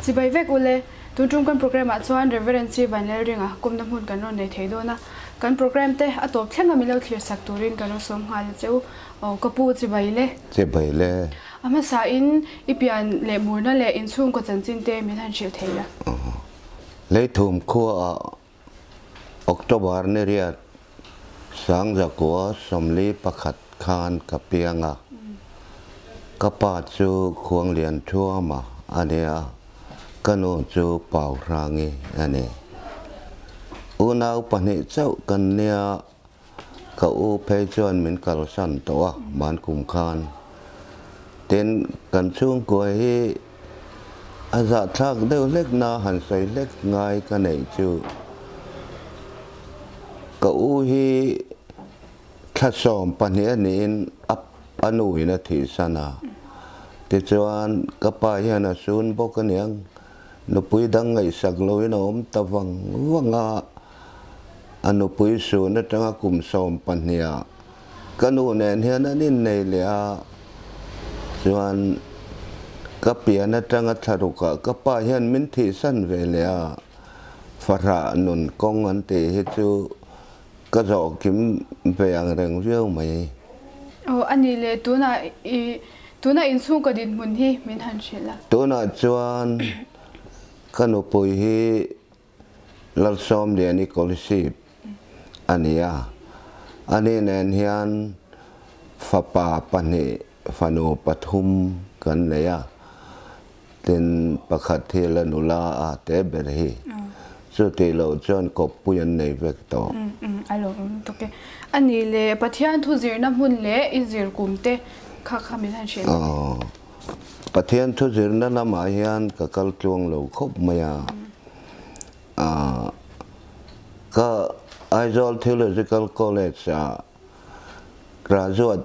chỉ bây vek ule tun trung kan program a chuan reverence vanel ringa kumna mun kan ron nei thei do na kan program te a top thlenga milo clear sak turin kan som hal cheu kapu chi bai le ama sa in ipian le murna le in chung ko chanchin te min han shil theila le thum kho October ne ria sang ja ko somli pakhat khan kapianga kapa chu khuang lian thua ma ania kanu chu pau rangi ane unau pani chau kan nia ka u pe chuan min kal san to man kum khan ten kan chung ko hi aza thak deu lek na han sai lek ngai ka nei chu ka u hi thasom pani anin ap anui na thi sana te chuan ka pa hian sun bok aniang no pui dang ngai sak loi na om tawang wanga anu pui su na tanga kum som pania kanu nen hian anin nei le a chuan ka pia na tanga tharuka ka pa hian min thi san ve le a fara nun kong an te hi chu ka zo kim ve ang reng riau mai ani le tuna in chung ka din mun hi min han shila tuna chuan kanu pui hi lal som de ni scholarship ania ani nen hian fapa pani fanu pathum kan leya tin pakhat thela nula a te ber hi chu te lo chuan kop puyan nei vek to alo to ke ani le pathian thu zir na mun le izir kumte kha min han shila pathian thu zir na lama hian ka kal chuang lo khop maya ka Aizawl Theological College graduate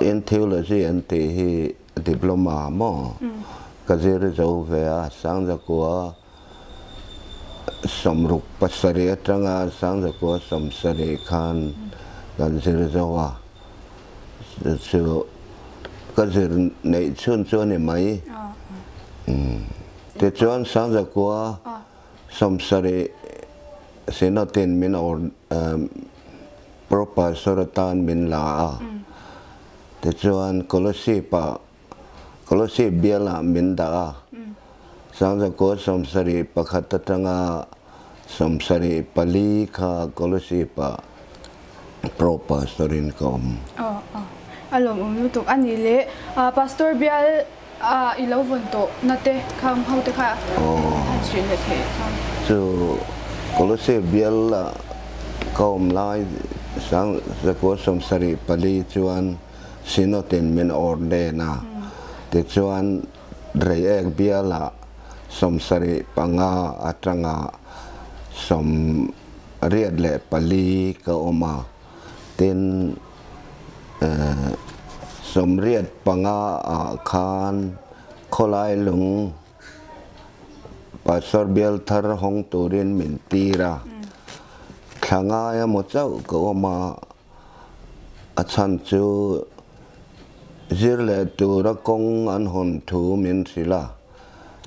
in theology and the diploma mo ka zir zo ve a sang za ko somruk pasari atanga sang za ko somsari khan kan zir zo wa chu ka zir nei chun ni mai te chuan sang za ko somsari sinatin min or proper soratan min la te chuan kolosi biala min da sang za ko somsari pakhat tanga somsari pali kha kolosi pa proper sorin kom alom lutuk ani le pastor bial ilovon to nate kham haute kha chin le the chu kolosi bial kom lai sang za ko somsari pali chuan sinotin min orde na te chuan rei ek biala somsari panga atanga som riat le pali ka oma tin som riat panga khan kholai lung pastor bial thar hong turin min tira thanga ya mo chau ka oma achan chu zirle tura kong an hon thu min sila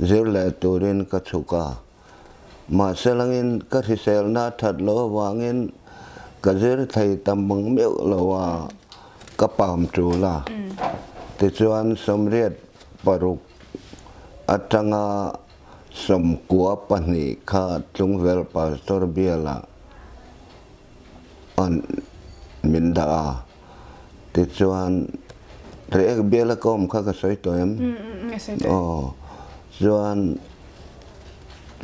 zirle turin ka chuka ma selangin ka risel na that lo wangin ka zir thai tambang meu lawa ka pam tu la te chuan somriat paruk atanga som kwa pani kha tlungvel pastor biala an minda te chuan rek biala kom kha ka soi to em chuan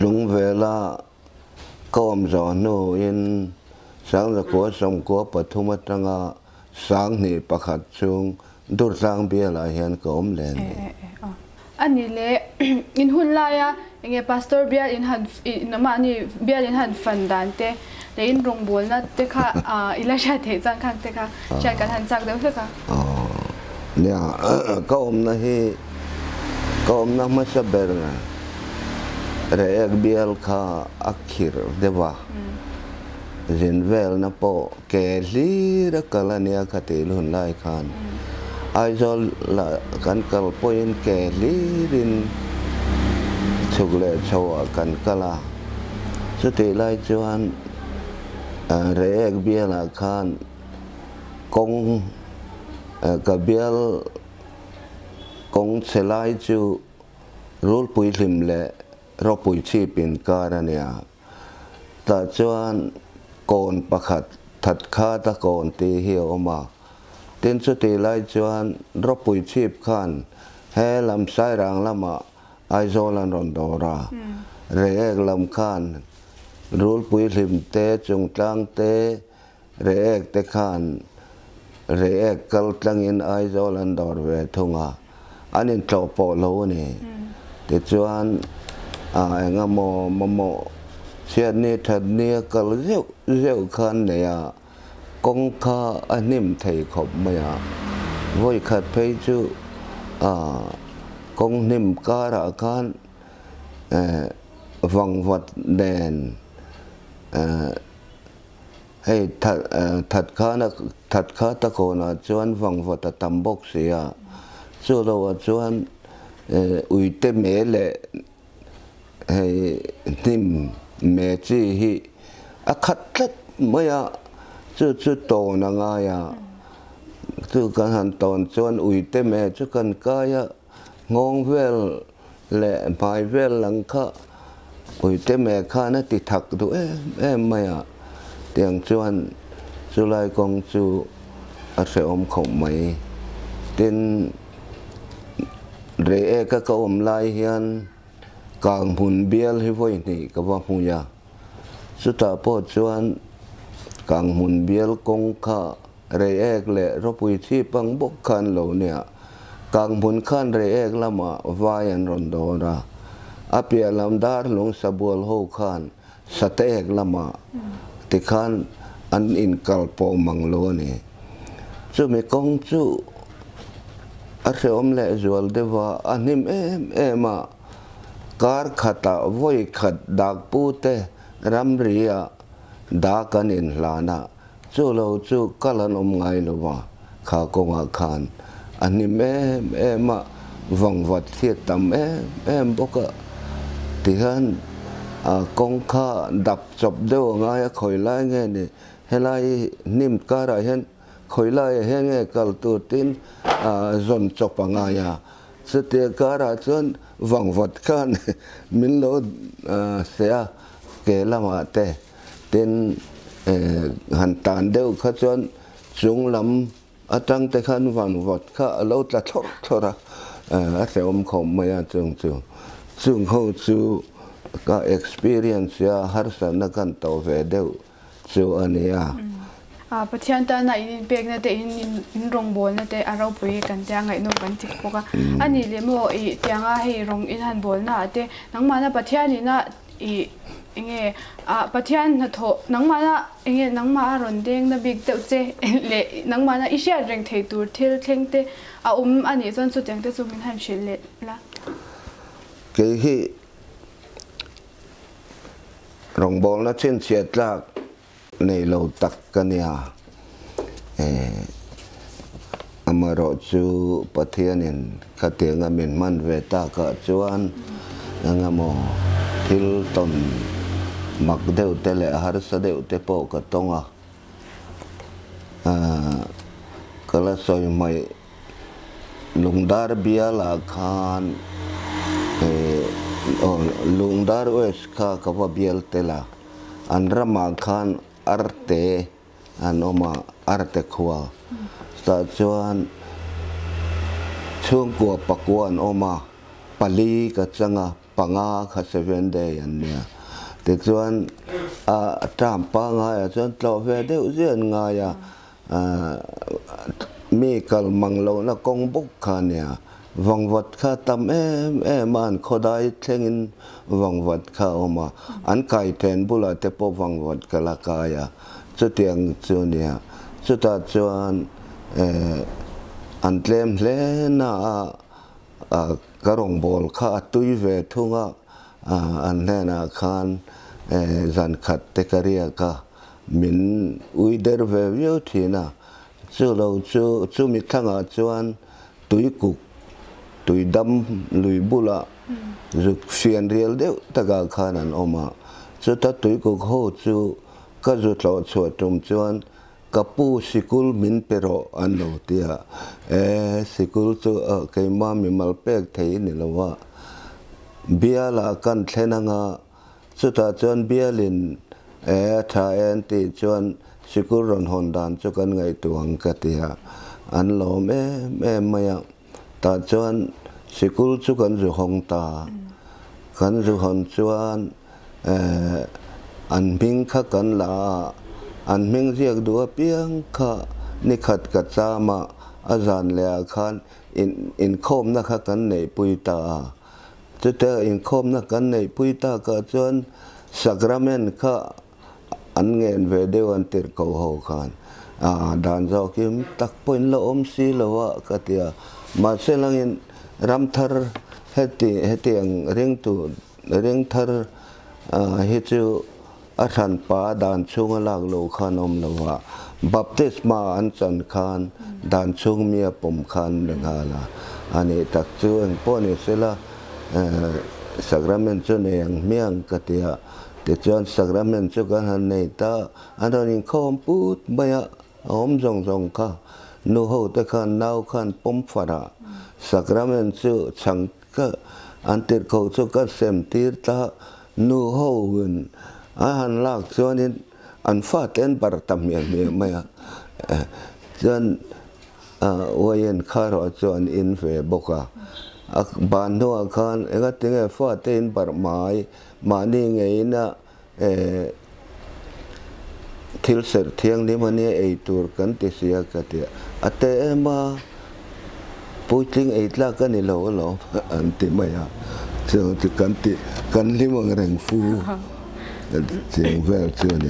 lungvela kom zo no in sang za ko som ko pathuma tanga sang ni pakhat chung dur sang biala hian kom len ani le in hun la ya nge pastor bial in han ma ni bial in han fandante le in rong bol na te kha ila sha the chang khang te kha cha kan han chak de kha nya kom na hi kom na ma sa ber na re ek bial kha akhir dewa zinvel na po ke li ra kalania khatil hun lai khan Aizawl la kan kal poin ke li rin chuk le chawa kan kala chu ti lai chuan reek biala khan kong ka bial kong chelai chu rul pui hlim le ro pui chi pin karania ta chuan kon pakhat that kha ta kon ti hi oma tin chu ti lai chuan ro pui chip khan he lam sai rang lama ai zolan ron dora reek lam khan rul pui hlim te chung tlang te reek te khan reek kal tlang in ai zolan dor ve thunga anin tlo po lo ni te chuan nga mo chiat ni that ni kal zeu khan ne ya kong kha anim thei khop maya voi khat phei chu kong nim kara khan vang vat den hey that kha ta ko na chuan vang vat ta tam bok sia chu lo chuan ui te me le hey nim me chi hi a khat tlat maya chu to na nga ya chu kan han ton chuan ui te me chu kan ka ya ngong vel le mai vel lang kha ui te me kha na ti thak du em maya tiang chuan chu lai kong chu a se om khom mai tin re e ka om lai hian kang hun bial hi voi ni ka wa hu ya chu ta po chuan kang hun bial kong kha re ek le ro pui chi pang bok khan lo nia kang hun khan re ek lama vai an ron do ra apia lam dar long sabol ho khan sate ek lama ti khan an in kal po mang lo ni chu me kong chu a se om le zual de wa anim ema kar khata voi khat dak pu te ram ria da kan in lana chu lo chu kalan om ngai lo wa kha ko nga khan anim ema vang vat thiet tam em boka ti han kong kha dap chop deu ngai khoi lai nge ni helai nim kara hen khoi lai hen nge kal tu tin zon chop anga ya te kara chuan vang vat khan min lo sea ke lama te tin han tan deu kha chuan chung lam atang te khan vang vat kha lo tla thora a se om khom maya chung ho chu ka experience ya har sa na kan to ve deu chu ania pathian ta na in pek na te in rong bol na te arau pui kan te ngai no kan tik poka ani le mo I tianga hei rong in han bol na te nangma na pathian ni na I inge pathian na tho nangma na inge nangma ron deng na big te che le nangma na isha reng thei tur thil thleng te ani chon chu teng te chu min han shil le la ke hi rong bol na chen chiat lak nei lo tak kania amaro chu pathianin khatenga min man ve ta ka chuan ngamo thil ton mak deu te le har sa deu te po ka tonga kala soi mai lungdar biala khan lungdar wes kha ka wa bial tela anrama khan arte anoma arte khwa sta chuan chung ko pakwan oma pali ka changa panga kha 7 day an nia te chuan tram pa nga ya chuan tlo ve deu zian nga ya mi kal manglo na kong buk kha nia vang vat kha tam man khodai thlengin vang vat kha oma an kai ten bula te po vang vat kala kaya chu tiang chu nia chu ta chuan an tlem hle na karong bol kha tui ve thunga an hena khan zan khat te karia ka min uider ve view thina chu lo chu mi thanga chuan tui kuk tui dam lui bula dục phiền riêng đều tất cả khả năng oma cho ta tuổi cuộc hô chú các dục lọ chùa trồng chuan kapu sikul min pero an lo tia sikul chu cái ma mi mal pek thei ni lawa bia la kan thenanga chu ta chuan bia lin tha en ti chuan sikul ron hon dan chu kan ngai tuang ka tia an lo me maya ta chuan sikul chu kan zu hong ta kan zu hon chuan an ming kha kan la an ming riak du piang kha ni khat ka chama azan le khan in khom na kha kan nei puita chute in khom na kan nei puita ka chuan sacrament kha an ngen ve deu an tir ko ho khan dan zo kim tak poin lo om si lo ka tia ma selang in ram thar hetiang ring thar hi chu athan pa dan chung lak lo khan om lawa baptisma an chan khan dan chung mia pom khan ngala ani tak chu ang poni sela sacrament chu ne ang miang ka tia te chuan sacrament chu kan han nei ta an in khom put maya om jong kha nu ho te khan nau khan pom phara sacrament chu chang ka an tir ko chu ka sem tir ta nu ho un han lak chuan in an fa ten bar tam me maya chuan wayen kharo chuan in ve boka ban no khan ega tinge fa ten bar mai mani ngei na thil ser thiang ni mani ei tur kan ti sia ka ti ate ma puting ei tla kan ni lo an ti maya chu ti kan limang reng fu ching vel chuan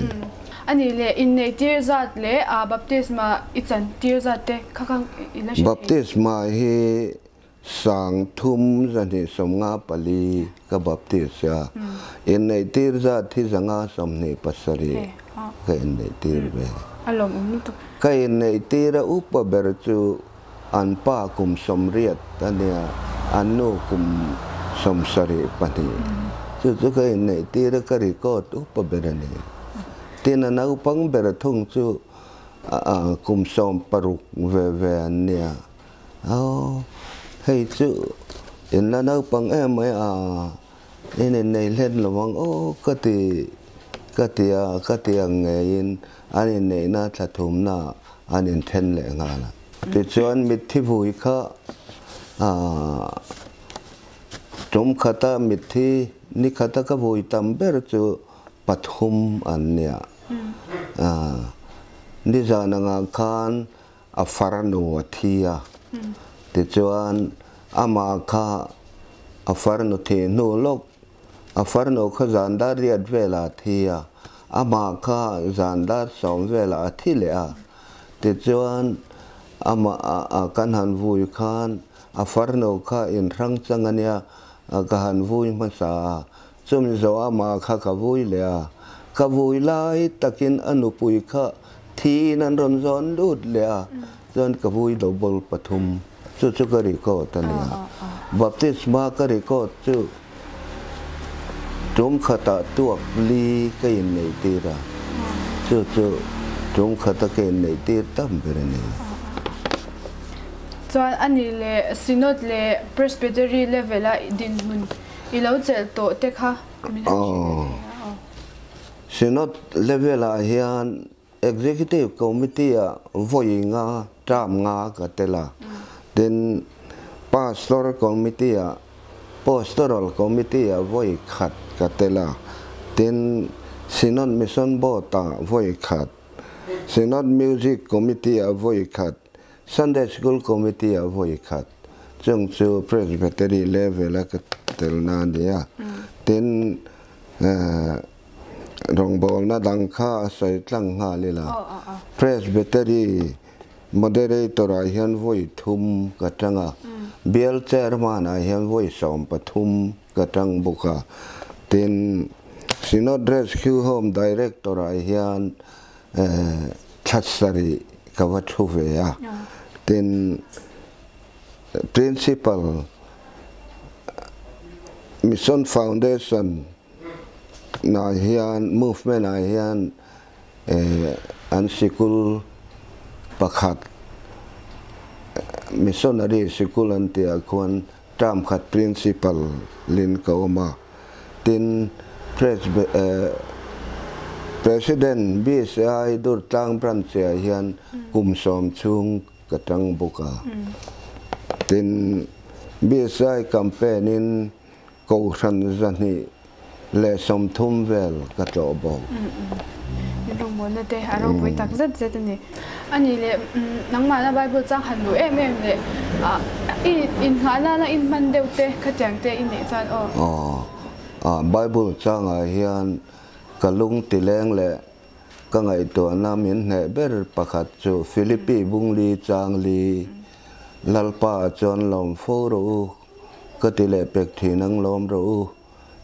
ani le in nei tir zat le baptisma ichan tir zat te khakang ina baptisma hi sang thum zani somnga pali ka baptisya in nei tir zat thi zanga somni pasari ka in nei tir be alom tu ka in nei tira upa ber chu an pa kum somriat tania anu kum somsari pani chu ka in nei tira ka record upa berani tina na upang ber thung chu kum som paruk ve ania hey chu in la na pang em mai in nei len lawang ka ti ngein ani nei na thathum na anin then le ngala ti chuan mit thi vui kha tum khata mit thi ni khata ka vui tam ber chu pathum ania ni jana nga khan afarano thia ti chuan ama kha afarno the no lok afarno kha zandar riat vela thia ama kha zandar som vela thile ti chuan ama kan han vui khan afarno kha in rang changania ka han vui ma sa chum zo ama kha ka vui le ka vui lai takin anupui kha thi nan ron zon lut le zon ka vui lo bol pathum chu ka record tania baptisma ka record chu tum khata tuak li ka in nei tira chu tum khata ka in nei tir tam berani chuan ani le synod le presbytery level a din mun ilo chel to te kha synod level a hian executive committee a voinga tram nga ka tela then pastoral committee a voi khat ka tela then synod mission board a voi khat synod music committee a voi khat Sunday school committee a voi khat chung chu presbytery level a ka telna dia then rong bol na dang kha sai tlang nga lila presbytery moderator a hian voi thum ka tanga bial chairman a hian voi som pathum ka tang buka tin synod rescue home director a hian thatsari ka wathu ve a tin principal Mission Foundation นายเฮียน movement นายเฮียนอันสิกุลประคัด missionary สิกุลอันเตียควรตามขัด principal ลินเขามาติน president BCI ดูตั้งปรันเสียเฮียนกุมสมชุงกระตังบุกาติน BCI กัมเปนินกูชันจันนี่และสมทุมเวลกระจอกบอกลงบนนั่นเองเราไปตักจัดนี่อันนี้เลยนังมาหน้าใบบุษจังหันดูเลยอินหาหน้าอินมันเดียวเตะขจังเตะอินเนี่ยจันใบบุษจังเฮียนกะลุงติแรงแหละก็ไงตัวน้ำมินเหเบอร์ประคัดจูฟิลิปปีบุงลีจางลีลัลปาจอนลมโฟรูก็ติเลเป็กทีนังลมรู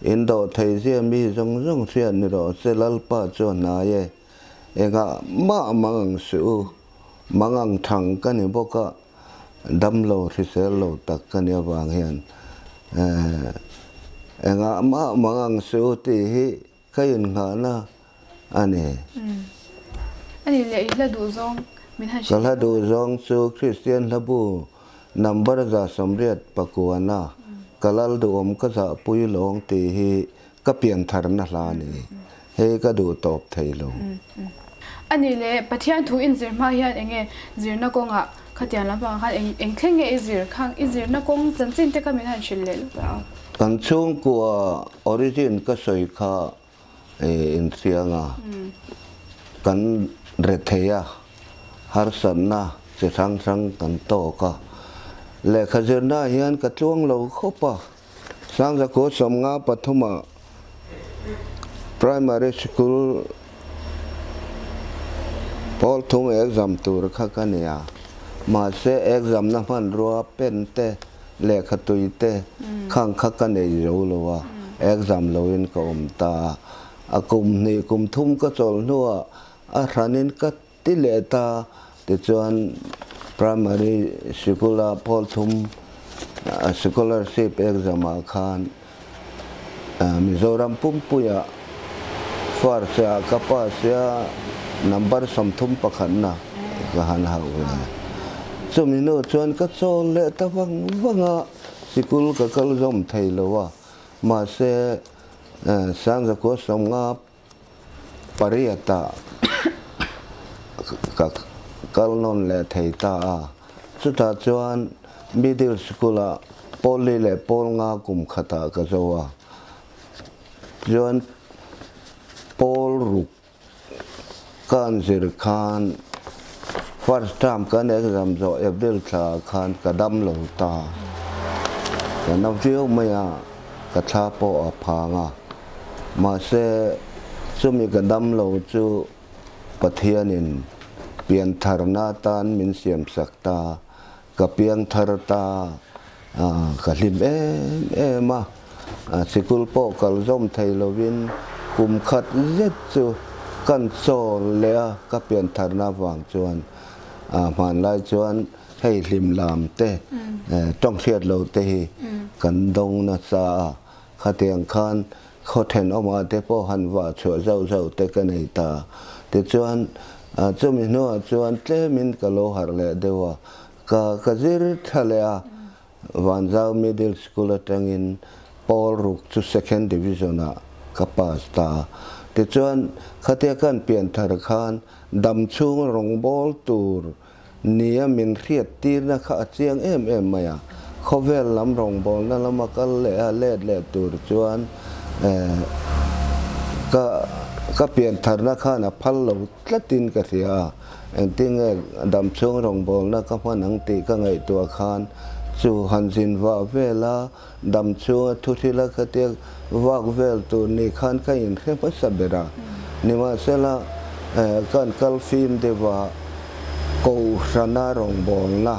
อินโดไทยเสียมีจงเสียนี่รอเซลัลปาจอนนายเองอะมังสูมังทังกันนี่บอกก็ดัมโลที่เซลโลตักกันนี่วางเฮียนเองอะมังสูที่ใครยินหานะอันนี้เลยละดูซองมินฮันก็ละดูซองสูคริสเตียนละบูนัมเบอร์จะสมเร็จปะกัวนะก็ละดูอมก็จะปุยลงตีฮีก็เปลี่ยนทารณะลานี่เฮก็ดูตอบไทยลงอันนี้เลยปะเทียนถูอินซิร์มาเฮียนเองซิร์นักกงอ่ะขัดยันลำบากขัดเองเคร่งเอิซิร์ข้างอิซิร์นักกงจันจินเตก็มินฮันชิลเลยหรือเปล่ากันช่วงกัวออริจินก็สวยค่ะอินเสียงกันเรเทียฮาร์สันนะจะทั้งกันโตก็และขจรน่าเฮียนกระช่วงเราเข้าป่ะสร้างจะโคสมงาปฐม primary school พอทุ่มเอกซัมตัวรักกันเนี่ยมาเสียเอกซัมนั่งพันรัวเป็นเตะเล็กตุยเตะข้างขักกันเนี่ยอยู่เลยว่าเอกซัมเราเห็นก็อมตากุมนี่กุมทุ่มก็จลนัวรานินก็ติเลตาติจวน primary school พอทุ่ม scholarship exam ขันมิโซรัมปุ่มปุยฟาร์เซียกับป้าเซีย number สมทุ่มประคันนะก็หันหาเลยสมิโนจวนก็โซเลตวังสกุลก็กลจอมไทยเลยว่ามาเสสังกัดสมงาปริยัตกลนนเลไทยตาสุดท้ายจวนmiddle school ปอลีเลปอลงากุมขตากระจว่าจวนปอลรุกการจิรคานfirst time กันเอกซัมโจเอฟเดลคาคานกระดำเหลวตาแต่นับเที่ยวไม่กระชาปอพางามาเสซุมีกระดำเหลวจูปะเทียนินเปลี่ยนธารณาตานมินเสียมสักตากับเปียงธารตากับลิมมาสิกุลโปกัลจอมไทยลวินกุมขัดเจ็ดจูกันโซเลียกับเปลี่ยนธารณาวางจวนผ่านลายจวนให้ลิมลามเตต้องเสียดเราเตกันดงนาซาขัดเตียงคันเขาเห็นออกมาเตปหันว่าชัวเจ้าเตกันในตาแต่จวนจมิโนจวนเตมินกะโลหารเลเดวากจิรทะเลวันเจ้า middle school ตั้งอินปอลรุกจุ second division กับปาสตาแต่จวนขัดกันเปลี่ยนธนาคารดำช่วงรองบอลตูร์เนี่ยมินเรียดตีนะข้าเจียงมาเขาเวลลำรองบอลนั่นละมาก็เล่ตูร์จวนก็เปลี่ยนธนาคารพัลโลละตินกเสียติงดำช่วงรองบอลนะก็พนังตีก็ไงตัวคานสู่หันสินว่าเวลาดำช่วงทุทีละก็เตียว่าเวลตัวนี้คานก็ยินแค่ภาษาเบรานี่ว่าเสละการกัลฟินเดว่ากูชนะรองบอลนะ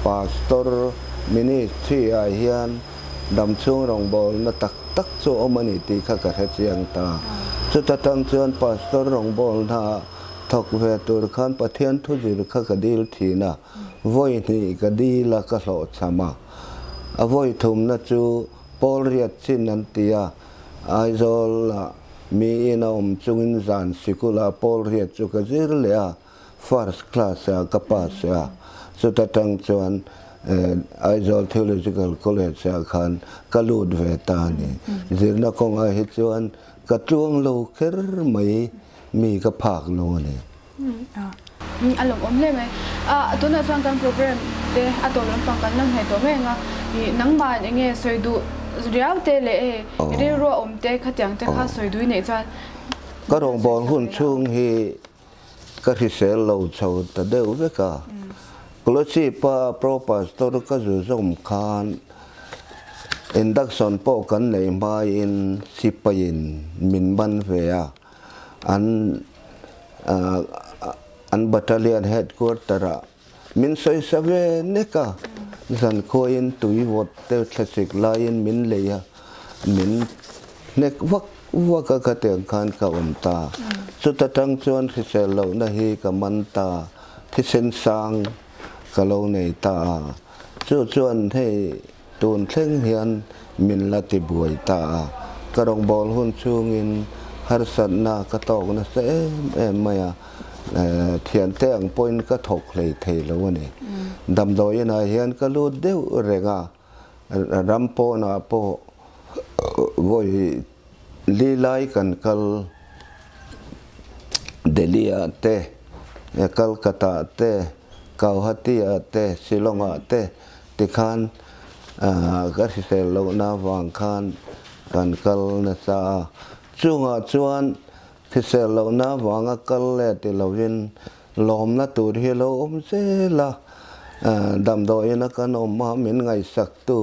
พาสตอร์มินิที่อาเฮียนดำช่วงรองบอลนะตักโซอมันนี่ตีข้ากระเจียงตาสุดท้ายจวนพาสตอร์รองบอลนะทกเวตุรขันปะเทียนทุจิรข้ากระดิลทีนะวอยนี่กระดิละก็โหลดสมาอวอยทุมนะจู Paul riat sin nan tia aizol mi ina chungin zan sikula Paul riat chu ka zir lea first class ka pass ya so tatang chuan aizol theological college khan kalud ve ta ni zirna kong a hi chuan ka tluang lo kher mai mi ka phak lo ni alom omle mai tuna chuan kan program te atol lampang kan nang he to menga nang ma nge soidu riau te le re ro om te khatyang te kha soidu nei chuan ka rong bol hun chung hi ka ri sel lo chau ta deu ve ka klochi pa pro pastor ka zu zom khan induction po kan nei mai in sipain min ban ve ya an battalion headquarter min soi save neka zan koin tui vot te classic line min leya min nek wak ka teng khan ka ta chu ta tang chuan khisel lo na hi ka man ta thisen sang ka lo nei ta chu chuan hei tun thleng hian min la ti buai ta ka rong bol hun chung in har san na ka tok na se em maya thian te ang point ka thok hlei thei lo ni dam doi na hian ka lu deu renga rampo na po voi li lai kan kal Delhi te Kolkata te Guwahati te Shillong te tikhan ka sel lo na wang khan kan kal na sa chunga chuan sel lo na wanga kal le ti lovin lom na tur hi lo se la dam doi na kan ma min ngai sak tu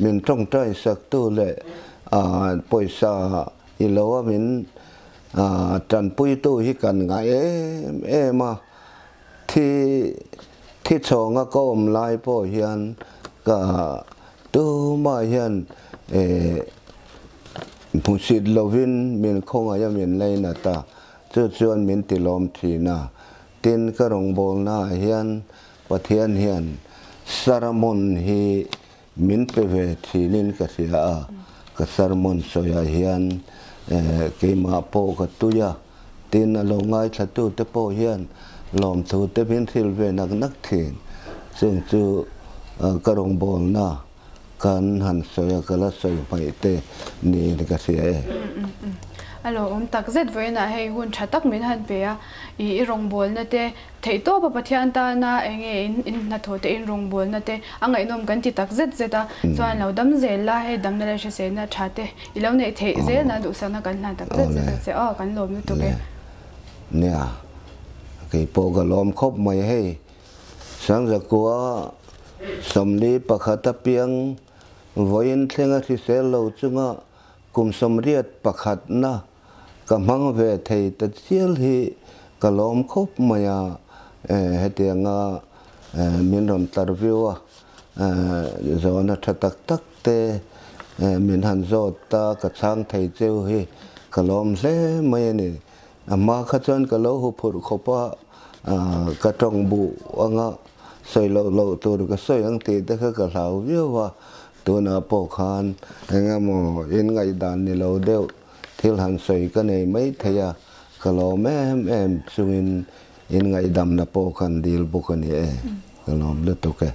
min tong trai sak tu le poisa i lo min tan pui tu hi kan ngai ma thi chonga ko lai po hian ka tu ma hian pusit lovin min khong aya min leina ta chu chuan min tilom thina tin ka rong bol na hian pathian hian saramon hi min pe ve thinin ka sia ka saramon soya hian keima po ka tuya tin lo ngai thatu te po hian lom thu te bin thil ve nak nak thinซึ่งchu ka rong bol na kan han soya kala soy mai te ni ka sia alo tak zet voina hei hun thatak min han pe I rong bol na te thei to pa pathian ta na enge in na tho te in rong bol na te angai nom kan ti tak zet zeta chuan lo dam zel la he dam na le se na thate I lo nei thei zel na du sana kan na tak zet zet se kan lom nu to ke nia ke po ga lom khop mai hei sang za kwa somli pakhata piang voin thlenga thi sel lo chunga kum somriat pakhat na kamang ve thei ta chial hi kalom khop maya hetianga min ron tarviwa zona thatak tak te min han zot ta ka chang thei cheu hi kalom hle mai ni amma kha chon ka lo hu phur khopa ka tong bu anga soi lo tur ka soi ang ti te ka lau viwa tuna po khan nga mo in ngai dan ni lo deu thil han soi ka nei mai thaya ka lo em chungin in ngai dam na po khan dil bu ka ni ka lom le to ke